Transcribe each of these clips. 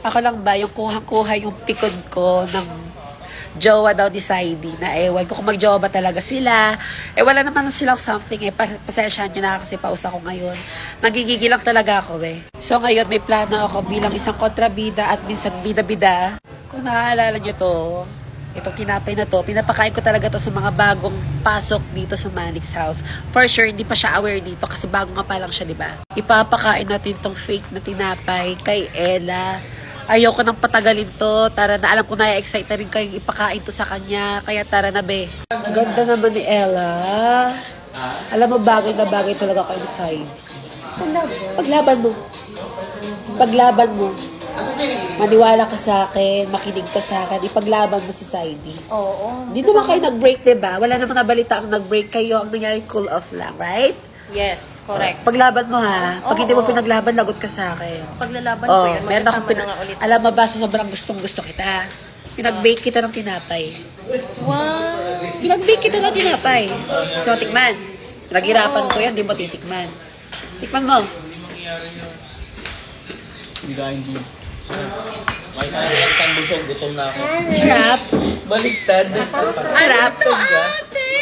Ako lang ba, yung kuha-kuha yung pikod ko ng jowa daw ni Saidi na ewan ko kung mag-jowa ba talaga sila. Wala naman silang something pasensyahan nyo na kasi pausa ko ngayon. Nagigigil lang talaga ako So ngayon may plano ako bilang isang kontrabida at minsan bida-bida. Kung naaalala nyo to, itong tinapay na to, pinapakain ko talaga to sa mga bagong pasok dito sa Manix house. For sure, hindi pa siya aware dito kasi bago nga pa lang siya, di ba? Ipapakain natin tong fake na tinapay kay Ella. Ayoko nang patagalin to. Tara na, alam ko na excite na rin kayong ipakain to sa kanya. Kaya tara na, be. Ganda naman ni Ella. Alam mo, bagay na bagay talaga kayo ni Sai. Paglaban mo. Paglaban mo. Maniwala ka sa akin, makinig ka sa akin, ipaglaban mo si Saidi. Oo. Hindi naman kayo nag-break, diba? Wala naman nabalita ang nag-break kayo. Ang nangyari, cool off lang, right? Yes, correct. Paglaban mo ha. Pag hindi mo Oo. pinaglaban, lagot ka sa akin. Paglalaban ko yan, meron akong magkasama na nga ulit. Alam mo ba, sa sobrang gustong-gusto kita. Pinag-bake kita ng tinapay. Wow. Pinag-bake kita ng tinapay. So, tikman. Naghirapan ko yan, di mo titikman. Tikman mo. Hindi ka hindi. May kaya kang busog, gutom na ako. Sarap. Baliktad. Sarap. Ate!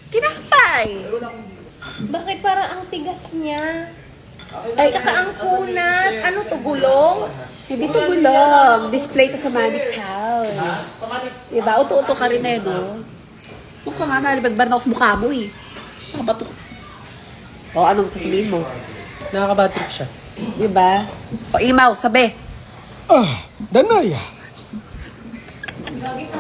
Tinapay. Bakit parang ang tigas niya? Ay, Tsaka ang kunat. Ano to, gulong? hindi to gulong. Display to sa Manix house. Diba? Uto-uto ka rin no? Mukha nga, nalibad-bad na ako sa mukha mo Ano ba to? Anong sasabihin mo? Nakaka-bad trip siya. Diba? Imaw, sabi. Danaya. Lagi ka